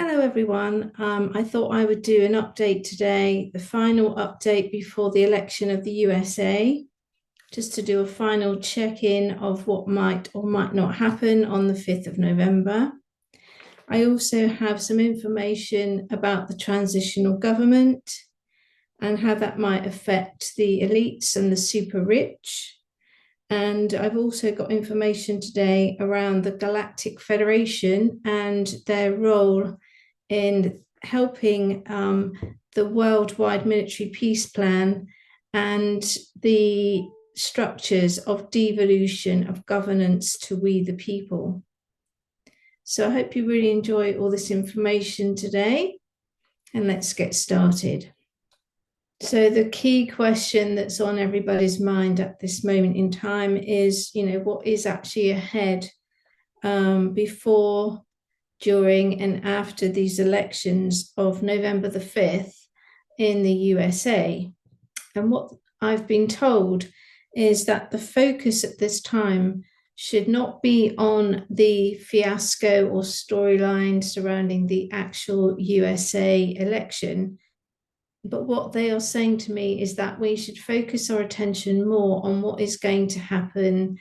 Hello everyone. I thought I would do an update today, the final update before the election of the USA, just to do a final check-in of what might or might not happen on the 5th of November. I also have some information about the transitional government and how that might affect the elites and the super rich. And I've also got information today around the Galactic Federation and their role in helping the worldwide military peace plan and the structures of devolution of governance to we the people. So I hope you really enjoy all this information today, and let's get started. So the key question that's on everybody's mind at this moment in time is, what is actually ahead before, during, and after these elections of November the 5th in the USA. And what I've been told is that the focus at this time should not be on the fiasco or storyline surrounding the actual USA election. But what they are saying to me is that we should focus our attention more on what is going to happen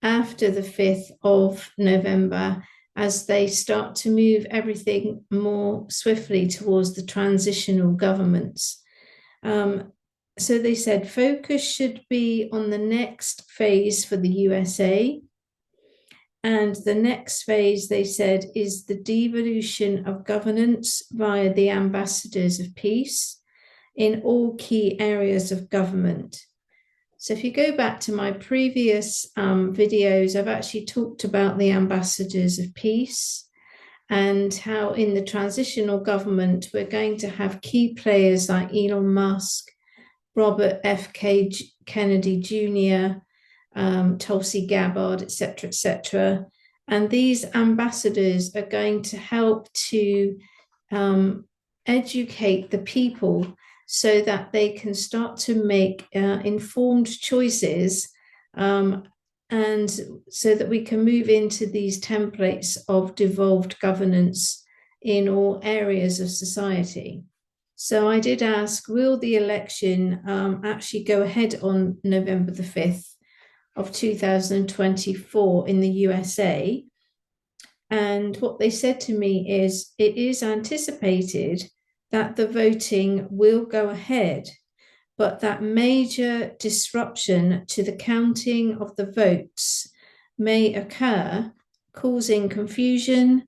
after the 5th of November as they start to move everything more swiftly towards the transitional governments. So they said focus should be on the next phase for the USA. And the next phase, they said, is the devolution of governance via the ambassadors of peace in all key areas of government. So if you go back to my previous videos, I've actually talked about the ambassadors of peace and how in the transitional government, we're going to have key players like Elon Musk, Robert F. Kennedy Jr., Tulsi Gabbard, etc., etc. And these ambassadors are going to help to educate the people so that they can start to make informed choices, and so that we can move into these templates of devolved governance in all areas of society. So I did ask, will the election actually go ahead on November the 5th of 2024 in the USA? And what they said to me is, it is anticipated that the voting will go ahead, but that major disruption to the counting of the votes may occur, causing confusion,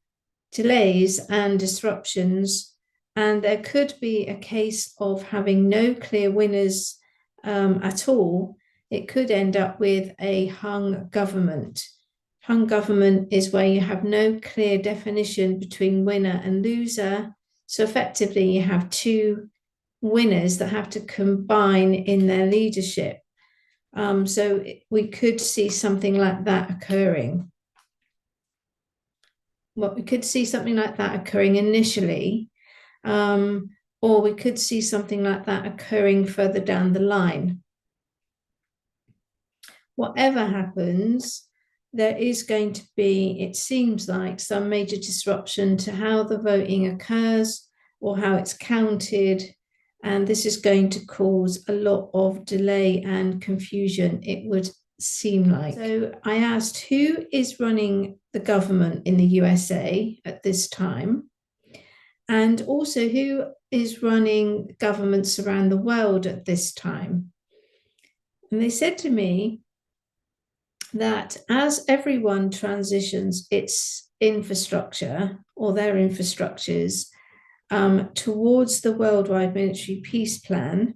delays, and disruptions. And there could be a case of having no clear winners at all. It could end up with a hung government. Hung government is where you have no clear definition between winner and loser. So effectively, you have two winners that have to combine in their leadership. So we could see something like that occurring. Well, we could see something like that occurring initially, or we could see something like that occurring further down the line. Whatever happens, there is going to be, it seems like, some major disruption to how the voting occurs or how it's counted. And this is going to cause a lot of delay and confusion, it would seem like. So I asked, who is running the government in the USA at this time? And also, who is running governments around the world at this time? And they said to me that as everyone transitions its infrastructure or their infrastructures towards the worldwide military peace plan,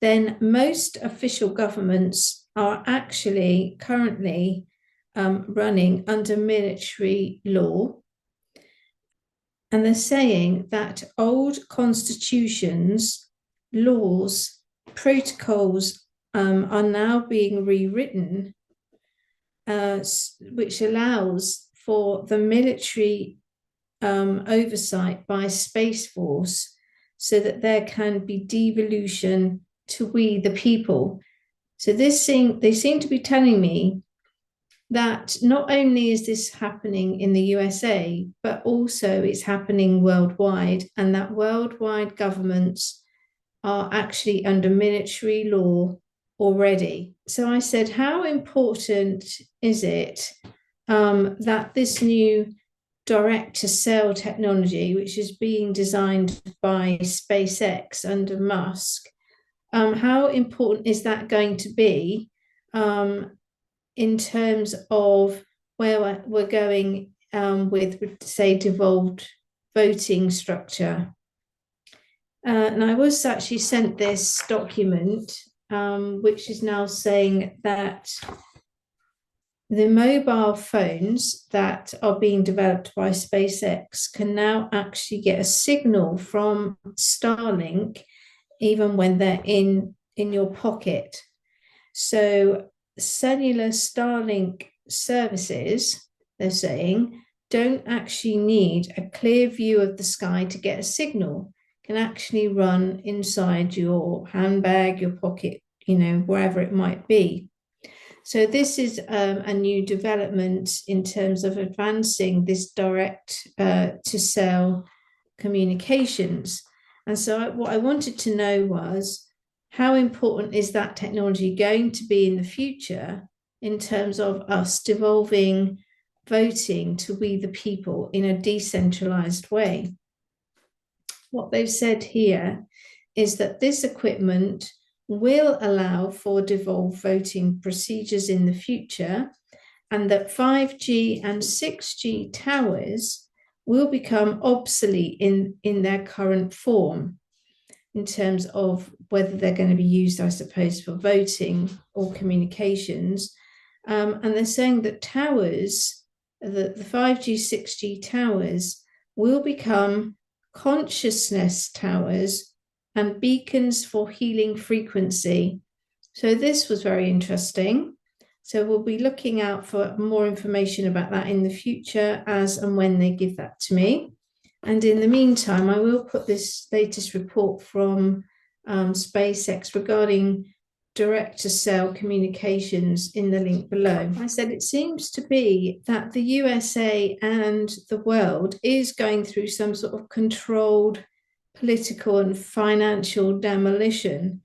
then most official governments are actually currently running under military law. And they're saying that old constitutions, laws, protocols are now being rewritten, which allows for the military oversight by Space Force so that there can be devolution to we the people. So they seem to be telling me that not only is this happening in the USA, but also it's happening worldwide, and that worldwide governments are actually under military law already. So I said, how important is it that this new direct-to-cell technology, which is being designed by SpaceX under Musk, how important is that going to be in terms of where we're going with, say, devolved voting structure? And I was actually sent this document, which is now saying that the mobile phones that are being developed by SpaceX can now actually get a signal from Starlink even when they're in your pocket. So cellular Starlink services, they're saying, don't actually need a clear view of the sky to get a signal. Can actually run inside your handbag, your pocket, wherever it might be. So this is a new development in terms of advancing this direct to cell communications. And so what I wanted to know was, how important is that technology going to be in the future in terms of us devolving voting to we the people in a decentralized way? What they've said here is that this equipment will allow for devolved voting procedures in the future, and that 5G and 6G towers will become obsolete in their current form in terms of whether they're going to be used, I suppose, for voting or communications. And they're saying that towers, the 5G, 6G towers will become consciousness towers and beacons for healing frequency. So this was very interesting. So we'll be looking out for more information about that in the future as and when they give that to me. And in the meantime, I will put this latest report from SpaceX regarding direct-to-cell communications in the link below. I said it seems to be that the USA and the world is going through some sort of controlled political and financial demolition.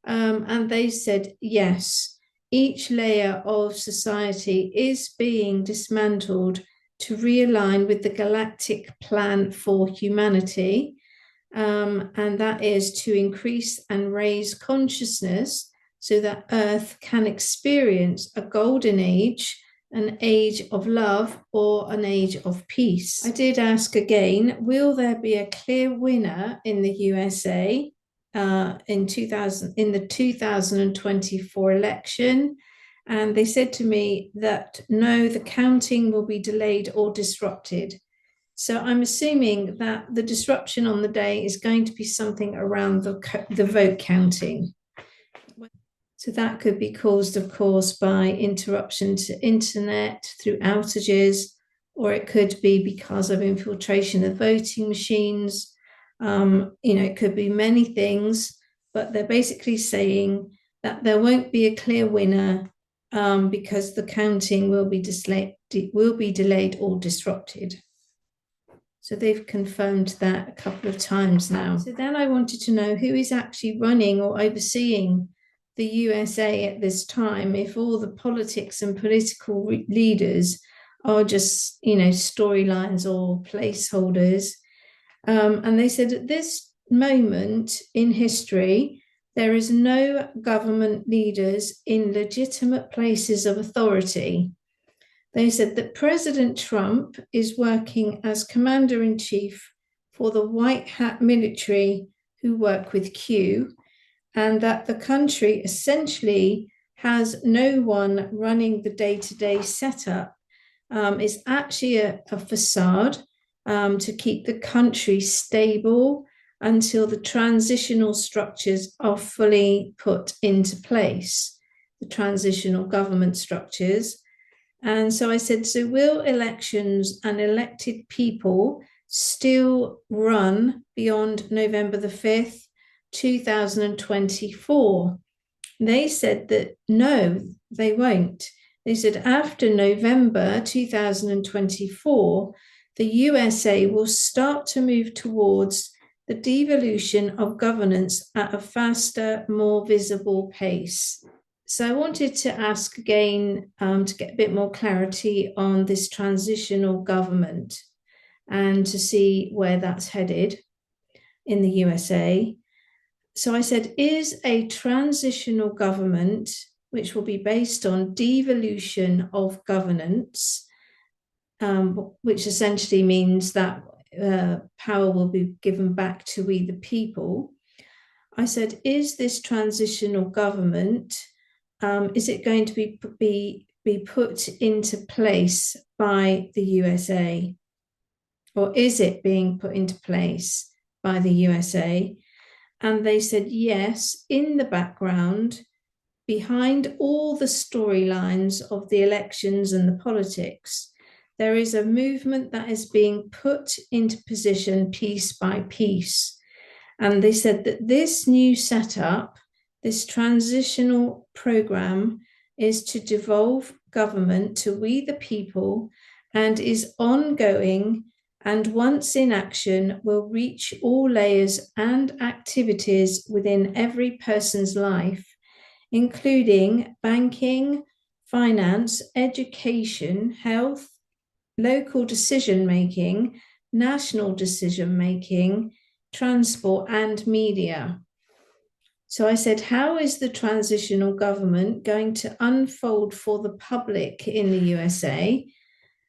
And they said, yes, each layer of society is being dismantled to realign with the galactic plan for humanity. And that is to increase and raise consciousness so that Earth can experience a golden age, an age of love, or an age of peace. I did ask again, will there be a clear winner in the USA in the 2024 election? And they said to me that no, the counting will be delayed or disrupted. So I'm assuming that the disruption on the day is going to be something around the vote counting. So that could be caused, of course, by interruption to internet through outages, or it could be because of infiltration of voting machines. It could be many things, but they're basically saying that there won't be a clear winner because the counting will be delayed or disrupted. So they've confirmed that a couple of times now. So then I wanted to know who is actually running or overseeing the USA at this time, if all the politics and political leaders are just, storylines or placeholders. And they said at this moment in history, there is no government leaders in legitimate places of authority. They said that President Trump is working as commander-in-chief for the white hat military who work with Q, and that the country essentially has no one running the day-to-day setup. It's actually a facade to keep the country stable until the transitional structures are fully put into place, the transitional government structures. And so I said, so will elections and elected people still run beyond November the 5th, 2024? They said that no, they won't. They said after November 2024, the USA will start to move towards the devolution of governance at a faster, more visible pace. So I wanted to ask again to get a bit more clarity on this transitional government and to see where that's headed in the USA. So I said, is a transitional government, which will be based on devolution of governance, which essentially means that power will be given back to we the people. I said, is this transitional government, is it going to be put into place by the USA? Or is it being put into place by the USA? And they said, yes, in the background, behind all the storylines of the elections and the politics, there is a movement that is being put into position piece by piece. And they said that this new setup, this transitional program, is to devolve government to we the people and is ongoing, and once in action will reach all layers and activities within every person's life, including banking, finance, education, health, local decision-making, national decision-making, transport, and media. So I said, how is the transitional government going to unfold for the public in the USA?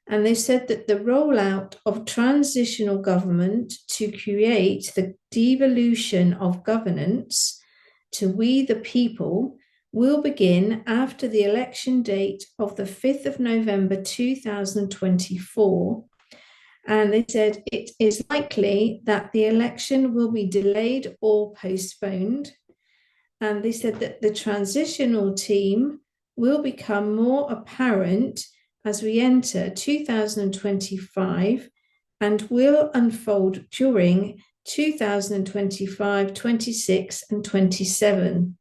And they said that the rollout of transitional government to create the devolution of governance to we the people will begin after the election date of the 5th of November 2024. And they said it is likely that the election will be delayed or postponed. And they said that the transitional team will become more apparent as we enter 2025 and will unfold during 2025, 26 and 27.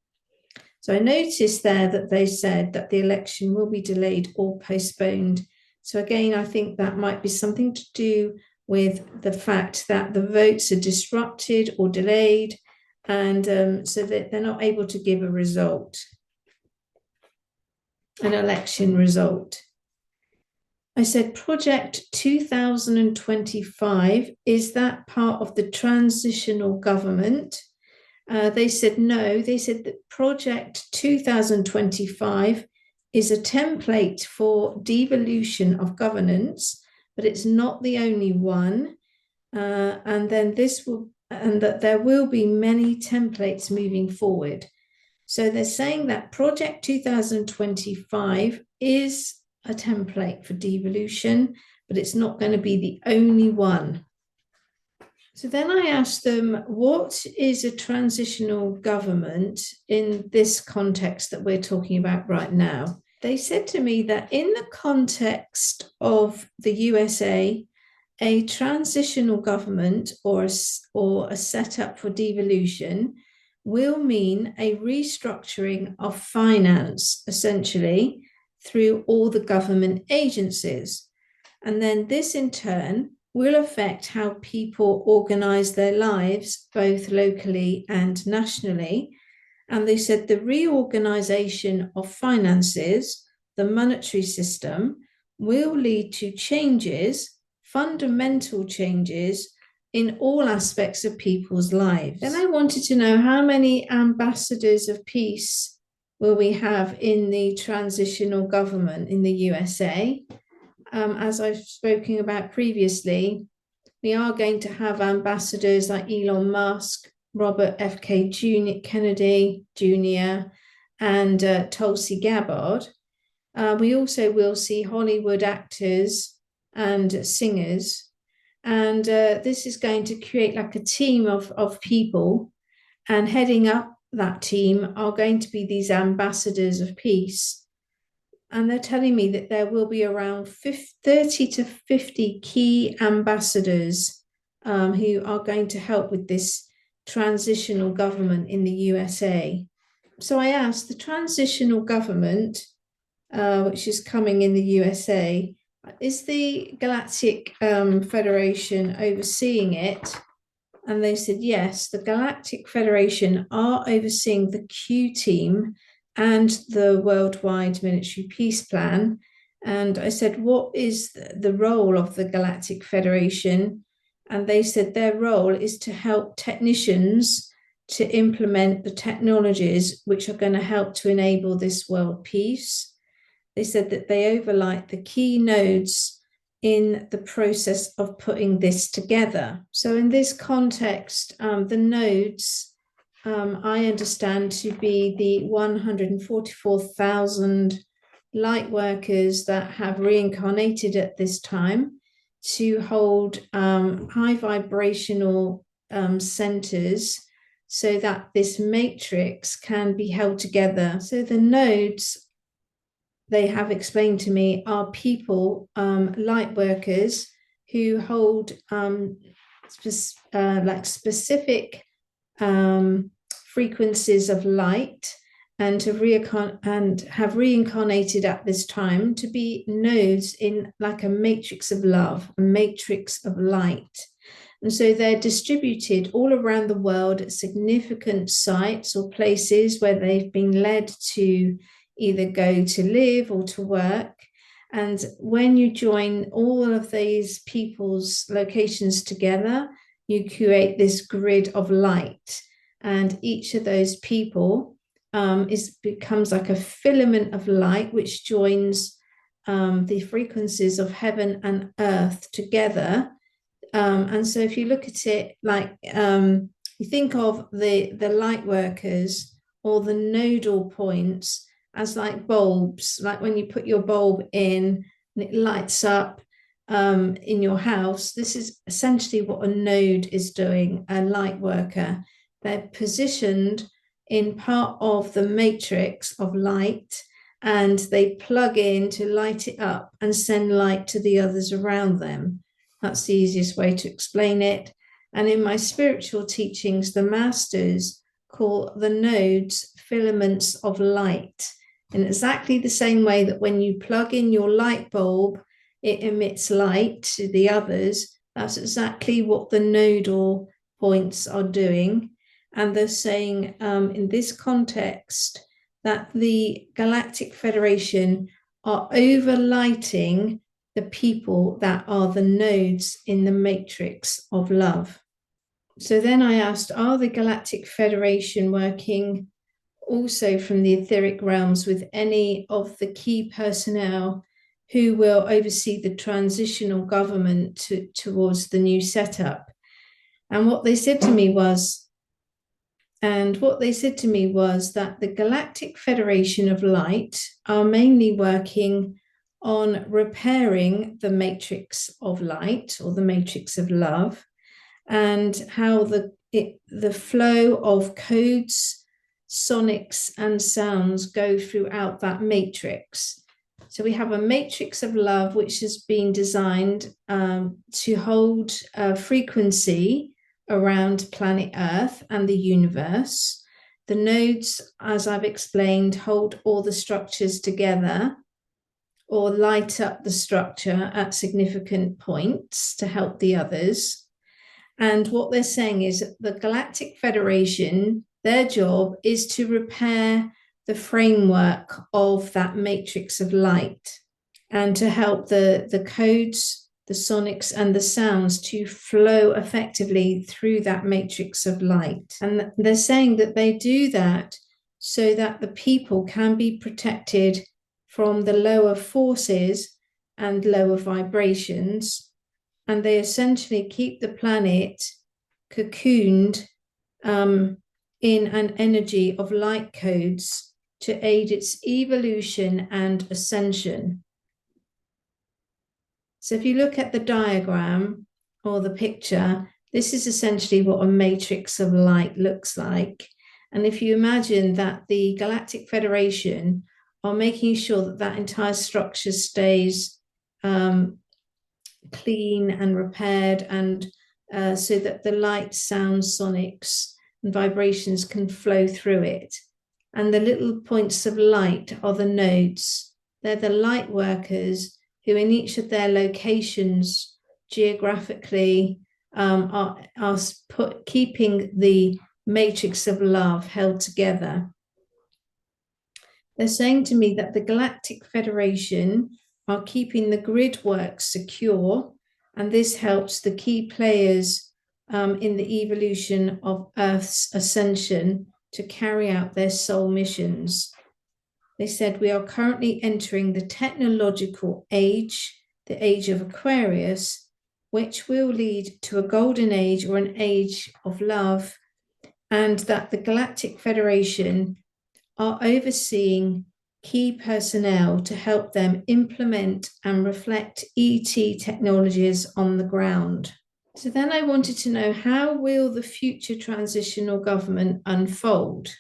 So I noticed there that they said that the election will be delayed or postponed. So again, I think that might be something to do with the fact that the votes are disrupted or delayed, and so that they're not able to give a result, an election result. I said, Project 2025, is that part of the transitional government? They said no. They said that Project 2025 is a template for devolution of governance, but it's not the only one. And that there will be many templates moving forward. So they're saying that Project 2025 is a template for devolution, but it's not going to be the only one. So then I asked them, what is a transitional government in this context that we're talking about right now? They said to me that in the context of the USA, a transitional government or a setup for devolution will mean a restructuring of finance, essentially, through all the government agencies. And then this in turn will affect how people organize their lives, both locally and nationally. And they said the reorganization of finances, the monetary system, will lead to changes, fundamental changes in all aspects of people's lives. Then I wanted to know, how many ambassadors of peace will we have in the transitional government in the USA? As I've spoken about previously, we are going to have ambassadors like Elon Musk, Robert F.K. Kennedy Jr., and Tulsi Gabbard. We also will see Hollywood actors and singers. And this is going to create like a team of people, and heading up that team are going to be these ambassadors of peace. And they're telling me that there will be around 30 to 50 key ambassadors who are going to help with this transitional government in the USA. So I asked, the transitional government, which is coming in the USA. Is the Galactic Federation overseeing it? And they said, yes, the Galactic Federation are overseeing the Q team and the Worldwide Military Peace Plan. And I said, what is the role of the Galactic Federation? And they said their role is to help technicians to implement the technologies which are going to help to enable this world peace. They said that they overlight the key nodes in the process of putting this together. So in this context, the nodes, I understand to be the 144,000 light workers that have reincarnated at this time to hold high vibrational centers so that this matrix can be held together. So the nodes, they have explained to me, are people, light workers, who hold specific frequencies of light and have reincarnated at this time to be nodes in like a matrix of love, a matrix of light. And so they're distributed all around the world at significant sites or places where they've been led to either go to live or to work. And when you join all of these people's locations together, you create this grid of light. And each of those people becomes like a filament of light, which joins the frequencies of heaven and earth together. And so if you look at it like you think of the light workers or the nodal points as like bulbs, like when you put your bulb in and it lights up in your house. This is essentially what a node is doing, a light worker. They're positioned in part of the matrix of light, and they plug in to light it up and send light to the others around them. That's the easiest way to explain it. And in my spiritual teachings, the masters call the nodes filaments of light, in exactly the same way that when you plug in your light bulb, it emits light to the others. That's exactly what the nodal points are doing. And they're saying in this context that the Galactic Federation are overlighting the people that are the nodes in the matrix of love. So then I asked, are the Galactic Federation working also from the etheric realms with any of the key personnel who will oversee the transitional government towards the new setup? And what they said to me was that the Galactic Federation of Light are mainly working on repairing the matrix of light or the matrix of love, and how the flow of codes, sonics, and sounds go throughout that matrix. So we have a matrix of love which has been designed to hold a frequency around planet Earth and the universe. The nodes, as I've explained, hold all the structures together or light up the structure at significant points to help the others. And what they're saying is that the Galactic Federation, their job is to repair the framework of that matrix of light and to help the codes, the sonics, and the sounds to flow effectively through that matrix of light. And they're saying that they do that so that the people can be protected from the lower forces and lower vibrations. And they essentially keep the planet cocooned in an energy of light codes to aid its evolution and ascension. So if you look at the diagram or the picture, this is essentially what a matrix of light looks like. And if you imagine that the Galactic Federation are making sure that that entire structure stays clean and repaired, and so that the light, sound, sonics, and vibrations can flow through it. And the little points of light are the nodes. they're the light workers who in each of their locations geographically are keeping the matrix of love held together. They're saying to me that the Galactic Federation are keeping the grid work secure, and this helps the key players in the evolution of Earth's ascension to carry out their soul missions. They said, we are currently entering the technological age, the age of Aquarius, which will lead to a golden age or an age of love, and that the Galactic Federation are overseeing key personnel to help them implement and reflect ET technologies on the ground. So then I wanted to know, how will the future transitional government unfold?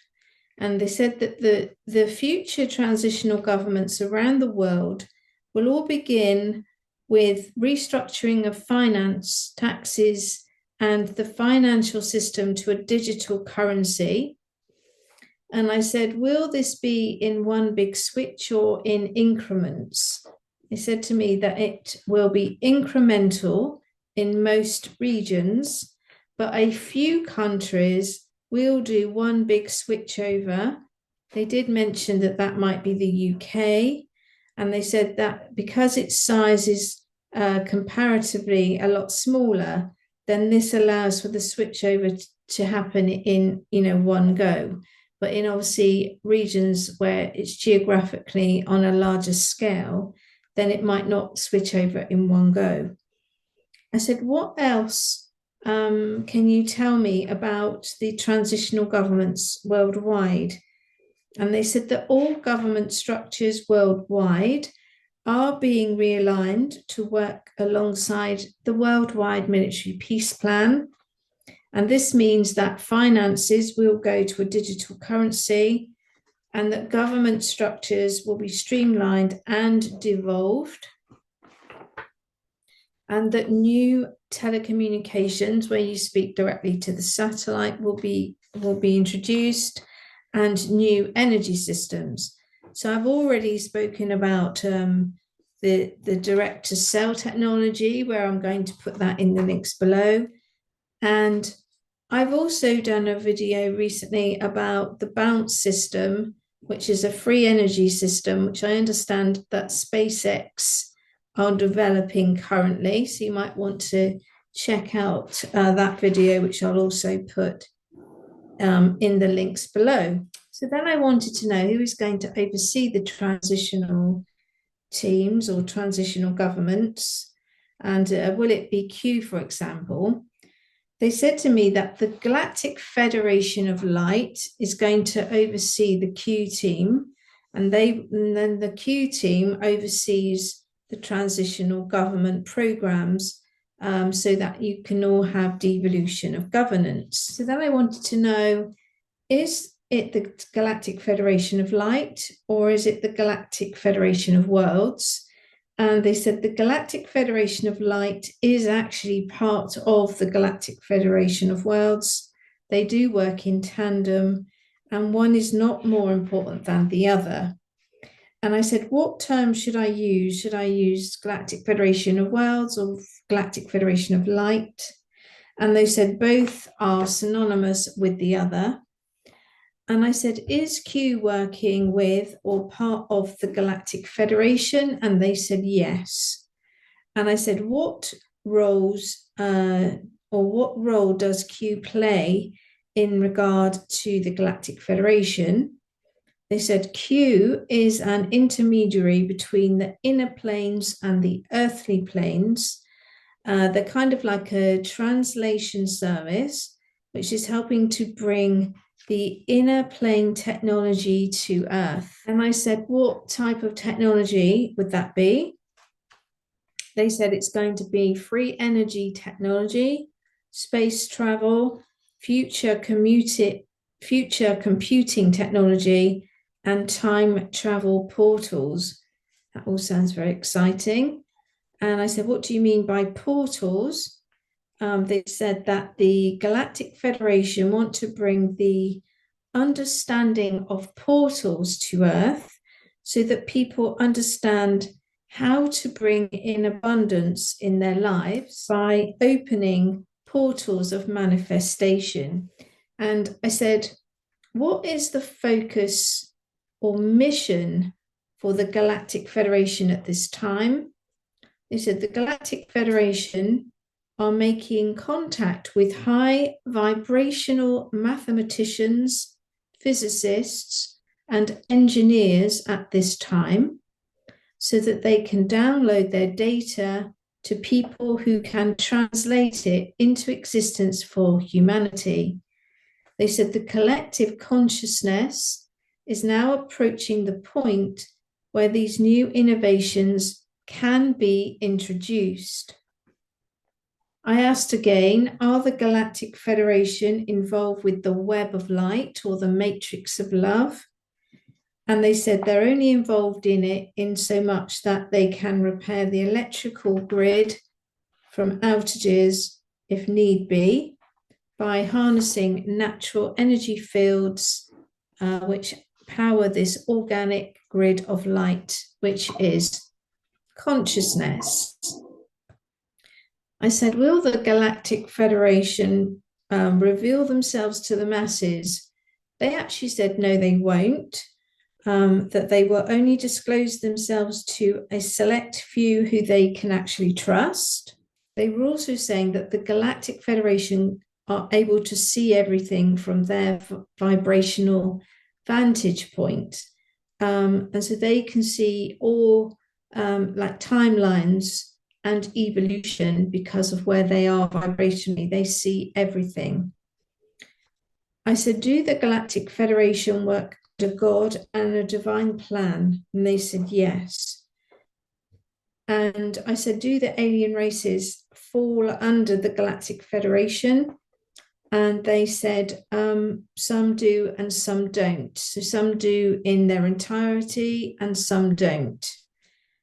And they said that the future transitional governments around the world will all begin with restructuring of finance, taxes, and the financial system to a digital currency. And I said, will this be in one big switch or in increments? They said to me that it will be incremental in most regions, but a few countries will do one big switch over. They did mention that that might be the UK. And they said that because its size is comparatively a lot smaller, then this allows for the switch over to happen in one go. But in obviously regions where it's geographically on a larger scale, then it might not switch over in one go. I said, what else can you tell me about the transitional governments worldwide? And they said that all government structures worldwide are being realigned to work alongside the worldwide military peace plan. And this means that finances will go to a digital currency, and that government structures will be streamlined and devolved, and that new telecommunications, where you speak directly to the satellite, will be introduced, and new energy systems. So I've already spoken about the direct-to-cell technology, where I'm going to put that in the links below. And I've also done a video recently about the bounce system, which is a free energy system, which I understand that SpaceX are developing currently. So you might want to check out that video, which I'll also put in the links below. So then I wanted to know who is going to oversee the transitional teams or transitional governments, and will it be Q, for example? They said to me that the Galactic Federation of Light is going to oversee the Q team, and then the Q team oversees the transitional government programs, so that you can all have devolution of governance. So then I wanted to know, is it the Galactic Federation of Light, or is it the Galactic Federation of Worlds? And they said the Galactic Federation of Light is actually part of the Galactic Federation of Worlds. They do work in tandem, and one is not more important than the other. And I said, what term should I use? Should I use Galactic Federation of Worlds or Galactic Federation of Light? And they said both are synonymous with the other. And I said, is Q working with or part of the Galactic Federation? And they said yes. And I said, what roles or what role does Q play in regard to the Galactic Federation? They said Q is an intermediary between the inner planes and the earthly planes. They're kind of like a translation service, which is helping to bring the inner plane technology to Earth. And I said, what type of technology would that be? They said it's going to be free energy technology, space travel, future computing technology, and time travel portals. That all sounds very exciting. And I said, what do you mean by portals? They said that the Galactic Federation want to bring the understanding of portals to Earth, so that people understand how to bring in abundance in their lives by opening portals of manifestation. And I said, what is the focus or mission for the Galactic Federation at this time? They said the Galactic Federation are making contact with high vibrational mathematicians, physicists, and engineers at this time, so that they can download their data to people who can translate it into existence for humanity. They said the collective consciousness is now approaching the point where these new innovations can be introduced. I asked again, are the Galactic Federation involved with the web of light or the matrix of love? And they said they're only involved in it in so much that they can repair the electrical grid from outages if need be by harnessing natural energy fields which power this organic grid of light, which is consciousness. I said, will the Galactic Federation reveal themselves to the masses? They actually said, no, they won't. That they will only disclose themselves to a select few who they can actually trust. They were also saying that the Galactic Federation are able to see everything from their vibrational vantage point. And so they can see all like timelines and evolution because of where they are vibrationally. They see everything. I said, do the Galactic Federation work under God and a divine plan? And they said, yes. And I said, do the alien races fall under the Galactic Federation? And they said, some do and some don't. So some do in their entirety and some don't.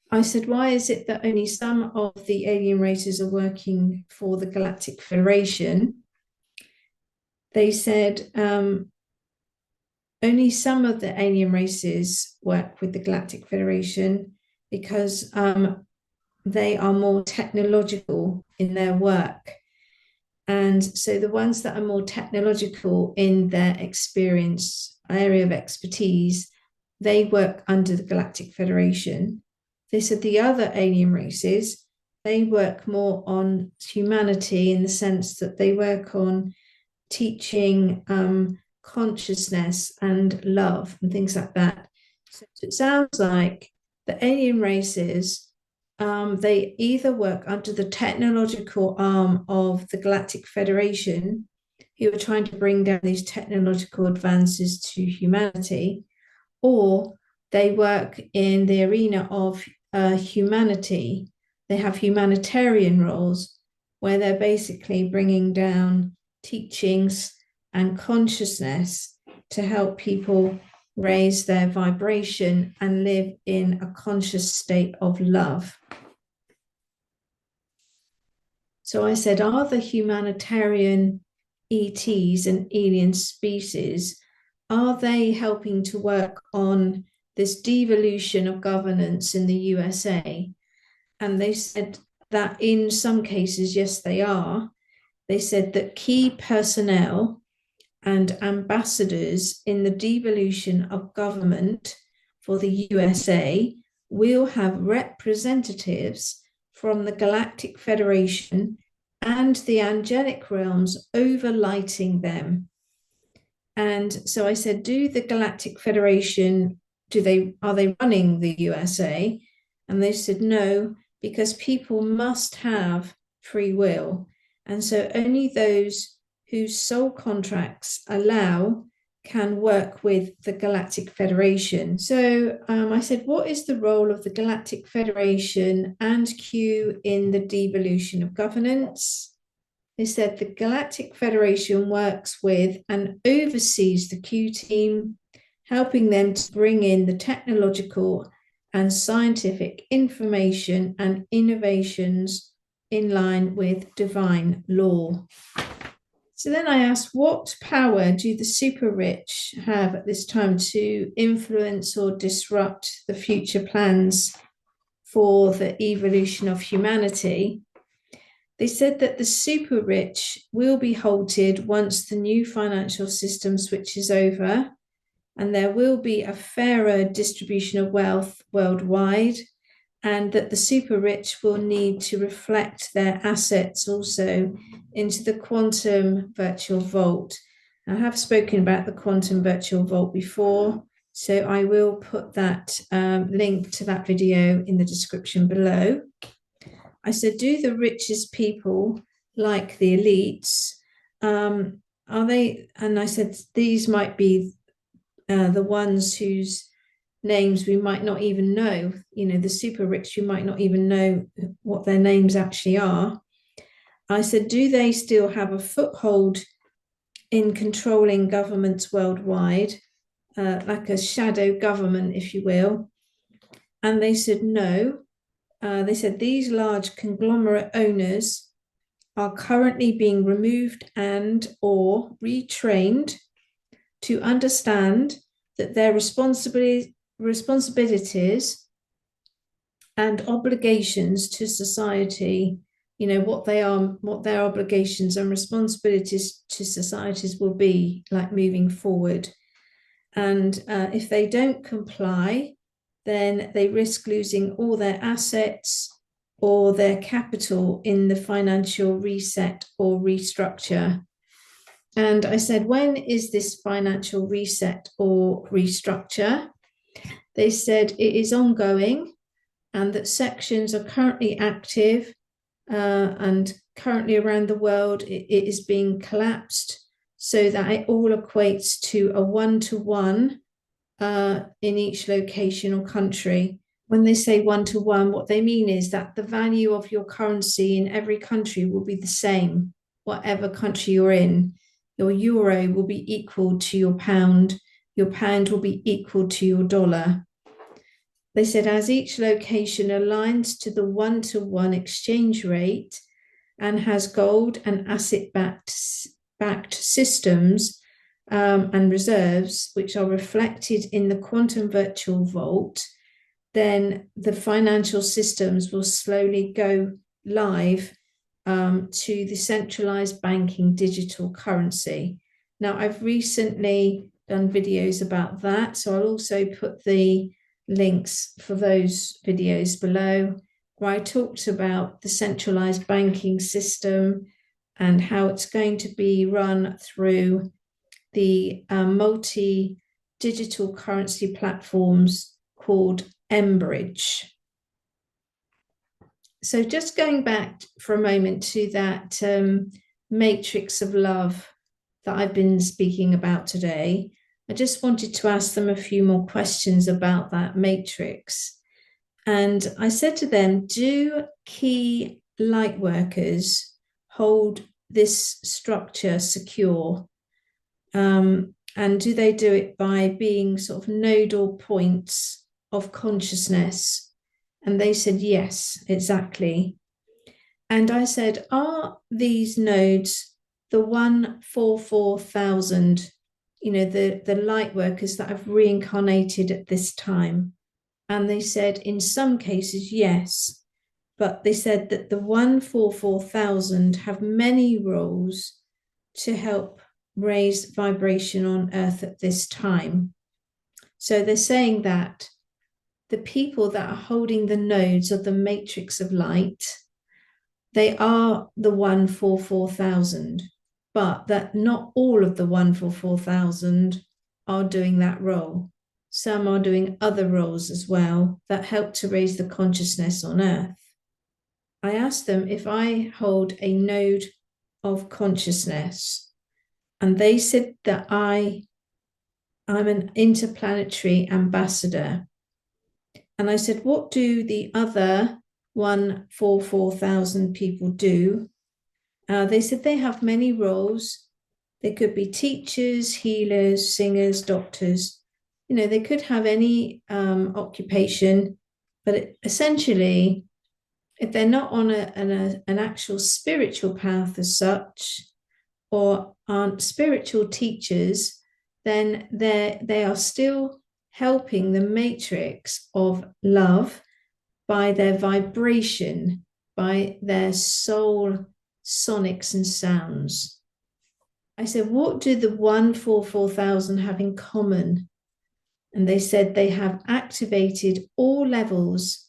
I said, why is it that only some of the alien races are working for the Galactic Federation? They said, only some of the alien races work with the Galactic Federation because they are more technological in their work. And so the ones that are more technological in their experience, area of expertise, they work under the Galactic Federation. They said the other alien races, they work more on humanity in the sense that they work on teaching consciousness and love and things like that. So it sounds like the alien races, they either work under the technological arm of the Galactic Federation, who are trying to bring down these technological advances to humanity, or they work in the arena of humanity. They have humanitarian roles where they're basically bringing down teachings and consciousness to help people raise their vibration and live in a conscious state of love. So I said, are the humanitarian ETs and alien species, are they helping to work on this devolution of governance in the USA? And they said that in some cases, yes, they are. They said that key personnel and ambassadors in the devolution of government for the USA will have representatives from the Galactic Federation and the angelic realms overlighting them. And so I said, do the Galactic Federation, are they running the USA? And they said, no, because people must have free will. And so only those whose soul contracts allow can work with the Galactic Federation. So I said, what is the role of the Galactic Federation and Q in the devolution of governance? They said the Galactic Federation works with and oversees the Q team, helping them to bring in the technological and scientific information and innovations in line with divine law. So then I asked, what power do the super rich have at this time to influence or disrupt the future plans for the evolution of humanity? They said that the super rich will be halted once the new financial system switches over, and there will be a fairer distribution of wealth worldwide, and that the super rich will need to reflect their assets also into the quantum virtual vault. I have spoken about the quantum virtual vault before, so I will put that link to that video in the description below. I said, do the richest people, like the elites, are they? And I said, these might be the ones whose names we might not even know. The super rich, you might not even know what their names actually are. I said, do they still have a foothold in controlling governments worldwide, like a shadow government, if you will? And they said, no. They said these large conglomerate owners are currently being removed and or retrained to understand that their responsibilities and obligations to society, what their obligations and responsibilities to societies will be like moving forward. And if they don't comply, then they risk losing all their assets or their capital in the financial reset or restructure. And I said, when is this financial reset or restructure? They said it is ongoing and that sections are currently active and currently around the world it is being collapsed so that it all equates to a one-to-one in each location or country. When they say one-to-one, what they mean is that the value of your currency in every country will be the same, whatever country you're in. Your euro will be equal to your pound will be equal to your dollar. They said as each location aligns to the one-to-one exchange rate and has gold and asset-backed systems and reserves, which are reflected in the quantum virtual vault, then the financial systems will slowly go live to the centralized banking digital currency. Now, I've recently done videos about that, so I'll also put the links for those videos below, where I talked about the centralized banking system and how it's going to be run through the multi-digital currency platforms called Mbridge. So just going back for a moment to that matrix of love that I've been speaking about today, I just wanted to ask them a few more questions about that matrix. And I said to them, do key light workers hold this structure secure? And do they do it by being sort of nodal points of consciousness? And they said, yes, exactly. And I said, are these nodes the 144,000, the light workers that have reincarnated at this time? And they said, in some cases, yes. But they said that the 144,000 have many roles to help raise vibration on Earth at this time. So they're saying that the people that are holding the nodes of the matrix of light, they are the 144,000, but that not all of the 144,000 are doing that role. Some are doing other roles as well that help to raise the consciousness on Earth. I asked them if I hold a node of consciousness, and they said that I'm an interplanetary ambassador. And I said, what do the other 144,000 people do? They said they have many roles. They could be teachers, healers, singers, doctors. They could have any occupation, but essentially, if they're not on an actual spiritual path as such, or aren't spiritual teachers, then they are still helping the matrix of love by their vibration, by their soul sonics and sounds. I said, what do the 144,000 have in common? And they said they have activated all levels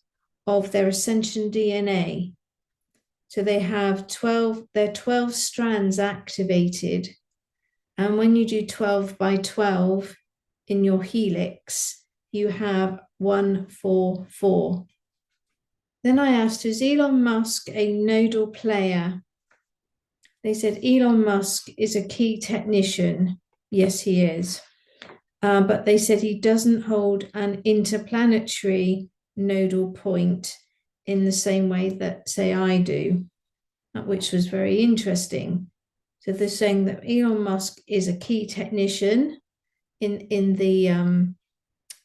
of their ascension DNA. So they have 12 strands activated. And when you do 12 by 12 in your helix, you have 144. Then I asked, is Elon Musk a nodal player? They said Elon Musk is a key technician. Yes, he is. But they said he doesn't hold an interplanetary nodal point in the same way that, say, I do, which was very interesting. So they're saying that Elon Musk is a key technician in the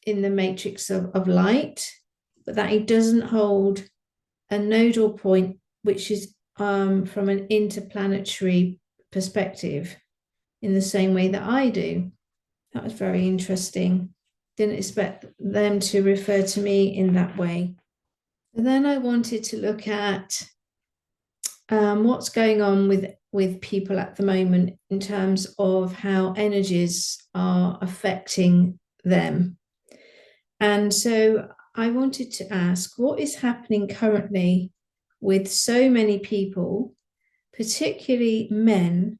matrix of light, but that he doesn't hold a nodal point, which is from an interplanetary perspective, in the same way that I do. That was very interesting. Didn't expect them to refer to me in that way. And then I wanted to look at what's going on with people at the moment in terms of how energies are affecting them. And so I wanted to ask, what is happening currently with so many people, particularly men,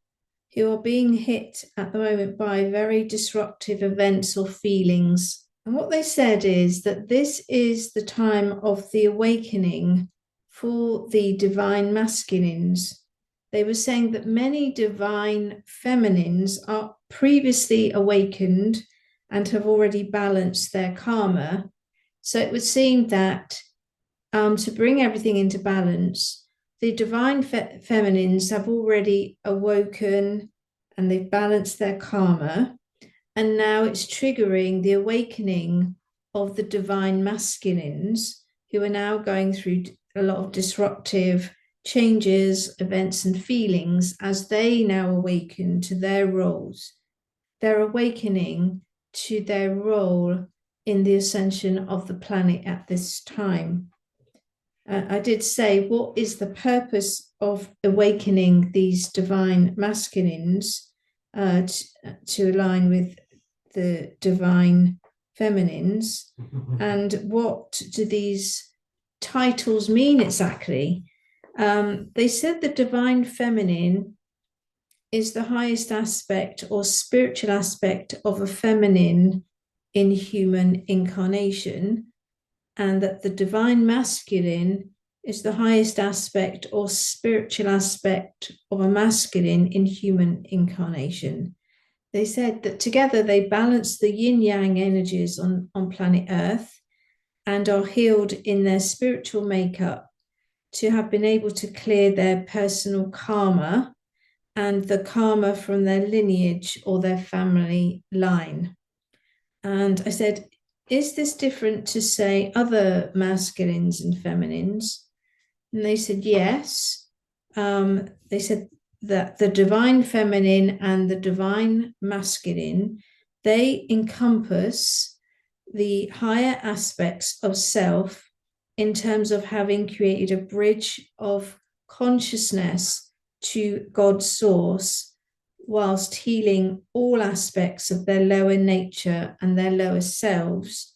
who are being hit at the moment by very disruptive events or feelings? And what they said is that this is the time of the awakening for the divine masculines. They were saying that many divine feminines are previously awakened and have already balanced their karma. So it would seem that to bring everything into balance, the divine feminines have already awoken and they've balanced their karma. And now it's triggering the awakening of the divine masculines, who are now going through a lot of disruptive changes, events, and feelings as they now awaken to their roles. They're awakening to their role in the ascension of the planet at this time. I did say, what is the purpose of awakening these divine masculines to align with the divine feminines? And what do these titles mean exactly? They said the divine feminine is the highest aspect or spiritual aspect of a feminine in human incarnation, and that the divine masculine is the highest aspect or spiritual aspect of a masculine in human incarnation. They said that together they balance the yin-yang energies on planet Earth and are healed in their spiritual makeup to have been able to clear their personal karma and the karma from their lineage or their family line. And I said, is this different to, say, other masculines and feminines? And they said, yes. They said that the divine feminine and the divine masculine, they encompass the higher aspects of self in terms of having created a bridge of consciousness to God's source, whilst healing all aspects of their lower nature and their lower selves.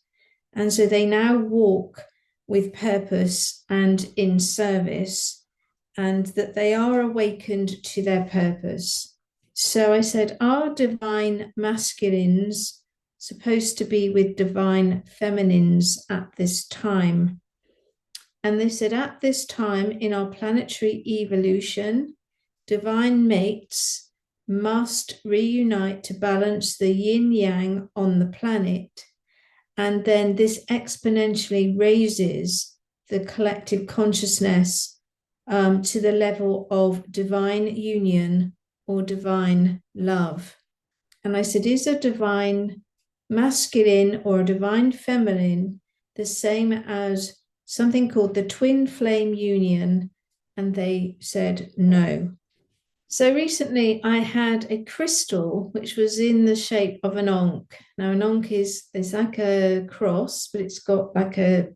And so they now walk with purpose and in service, and that they are awakened to their purpose. So I said, are divine masculines supposed to be with divine feminines at this time? And they said, at this time in our planetary evolution, divine mates must reunite to balance the yin-yang on the planet. And then this exponentially raises the collective consciousness to the level of divine union or divine love. And I said, is a divine masculine or a divine feminine the same as something called the twin flame union? And they said no. So recently I had a crystal which was in the shape of an ankh. Now an ankh is like a cross, but it's got like a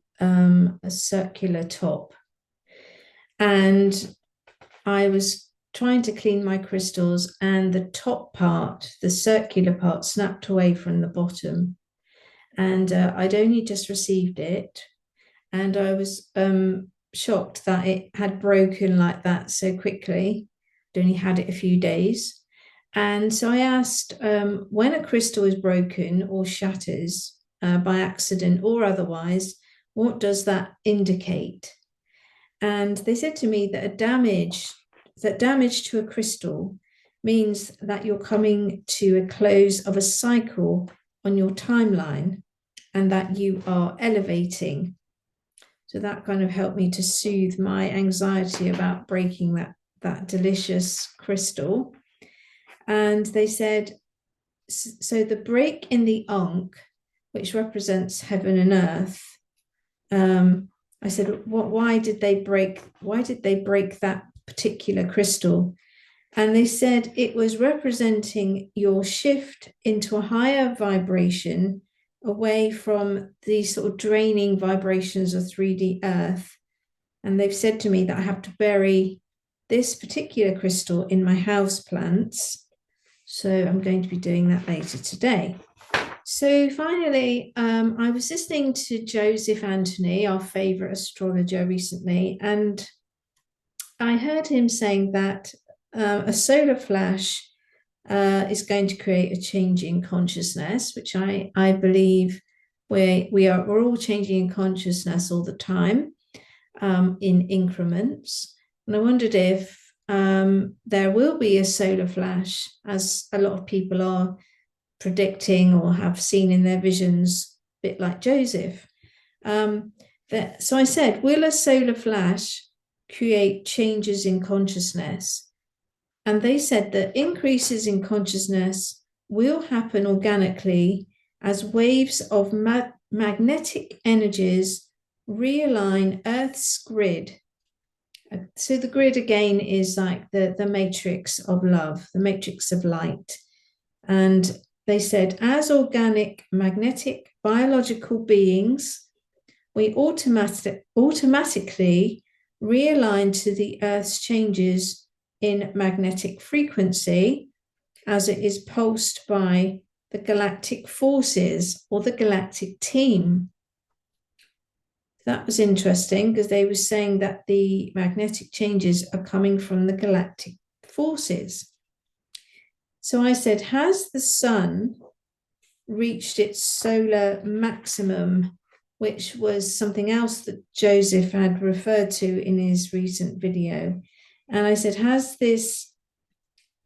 circular top. And I was trying to clean my crystals, and the top part, the circular part, snapped away from the bottom. And I'd only just received it, and I was shocked that it had broken like that so quickly. I'd only had it a few days. And so I asked, when a crystal is broken or shatters by accident or otherwise, what does that indicate? And they said to me that damage to a crystal means that you're coming to a close of a cycle on your timeline and that you are elevating. So that kind of helped me to soothe my anxiety about breaking that delicious crystal. And they said, so the break in the ankh, which represents heaven and earth, I said, why did they break that particular crystal? And they said it was representing your shift into a higher vibration, away from these sort of draining vibrations of 3D earth. And they've said to me that I have to bury this particular crystal in my house plants. So I'm going to be doing that later today. So finally, I was listening to Joseph Anthony, our favorite astrologer, recently, and I heard him saying that a solar flash is going to create a change in consciousness, which I believe we're all changing in consciousness all the time, in increments. And I wondered if there will be a solar flash, as a lot of people are predicting or have seen in their visions, a bit like Joseph. So I said, will a solar flash create changes in consciousness? And they said that increases in consciousness will happen organically as waves of magnetic energies realign Earth's grid. So the grid again is like the matrix of love, the matrix of light. And they said, as organic, magnetic, biological beings, we automatically realign to the Earth's changes in magnetic frequency as it is pulsed by the galactic forces or the galactic team. That was interesting because they were saying that the magnetic changes are coming from the galactic forces. So I said, has the sun reached its solar maximum, which was something else that Joseph had referred to in his recent video? And I said, has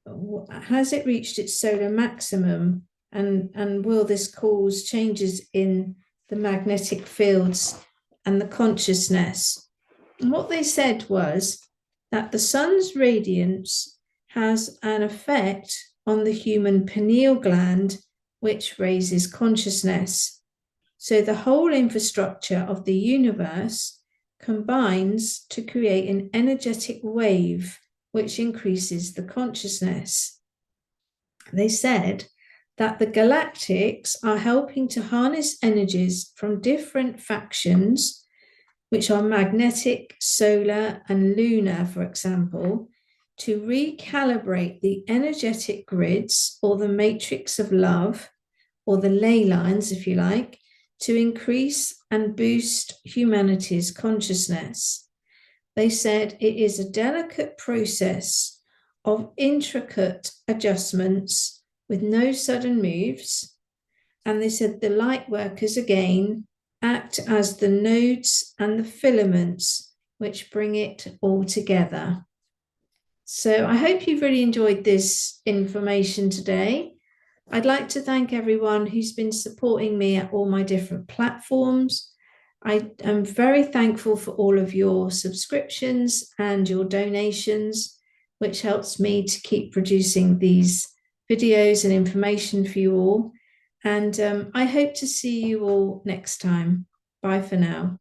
it reached its solar maximum? And will this cause changes in the magnetic fields and the consciousness? And what they said was that the sun's radiance has an effect on the human pineal gland, which raises consciousness. So the whole infrastructure of the universe combines to create an energetic wave which increases the consciousness. They said that the galactics are helping to harness energies from different factions, which are magnetic, solar, and lunar, for example, to recalibrate the energetic grids or the matrix of love, or the ley lines, if you like, to increase and boost humanity's consciousness. They said it is a delicate process of intricate adjustments with no sudden moves. And they said the light workers again act as the nodes and the filaments which bring it all together. So I hope you've really enjoyed this information today. I'd like to thank everyone who's been supporting me at all my different platforms. I am very thankful for all of your subscriptions and your donations, which helps me to keep producing these videos and information for you all. And I hope to see you all next time. Bye for now.